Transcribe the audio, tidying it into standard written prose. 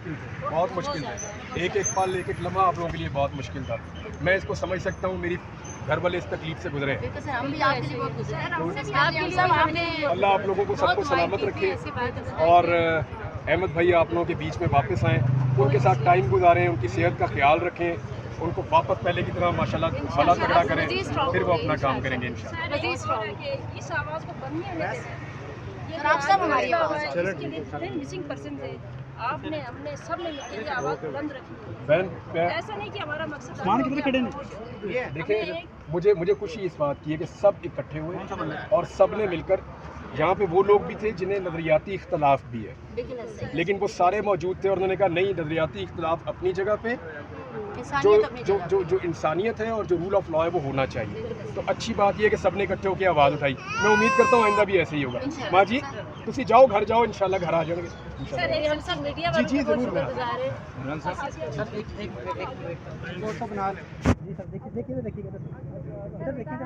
मुश्किल थे, बहुत मुश्किल थे। एक एक पल, एक एक लम्हा आप लोगों के लिए बहुत मुश्किल था। मैं इसको समझ सकता हूँ, मेरी घर वाले इस तकलीफ से गुजरे हैं। हम भी आपके लिए बहुत गुजरे हैं। अल्लाह आप लोगों को सबको सलामत रखे और अहमद भाई आप लोगों के बीच में वापस आएँ, उनके साथ टाइम गुजारें, उनकी सेहत का ख्याल रखें, उनको वापस पहले की तरह माशाल्लाह भला तगड़ा करें, फिर वो अपना काम करेंगे इंशाल्लाह। इस आवाज़ को बंद नहीं होने देना। आप सब हमारी आवाज़ हैं। इसके लिए जितने मिसिंग पर्सन थे, आपने हमने सब ने मिलकर ये आवाज़ बुलंद रखी। बहन ऐसा नहीं कि हमारा मकसद देखिए, मुझे खुशी इस बात की है कि सब इकट्ठे हुए और सब ने मिलकर, यहाँ पे वो लोग भी थे जिन्हें नज़रियाती इख्तलाफ भी है, लेकिन वो सारे मौजूद थे और उन्होंने कहा नहीं, नज़रियाती इख्तलाफ अपनी जगह पे, जो इंसानियत है और जो रूल ऑफ लॉ है वो होना चाहिए। तो अच्छी बात यह है कि सब ने इकट्ठे होकर आवाज़ उठाई। मैं उम्मीद करता हूँ आइंदा भी ऐसे ही होगा। माँ जी तुसी जाओ, घर जाओ, इंशाल्लाह घर आ जाएंगे इंशाल्लाह। हम सब मीडिया जी जी ज़रूर। मैं फोटो बना जी सर, देखिए देखिए देखिए इधर देखिए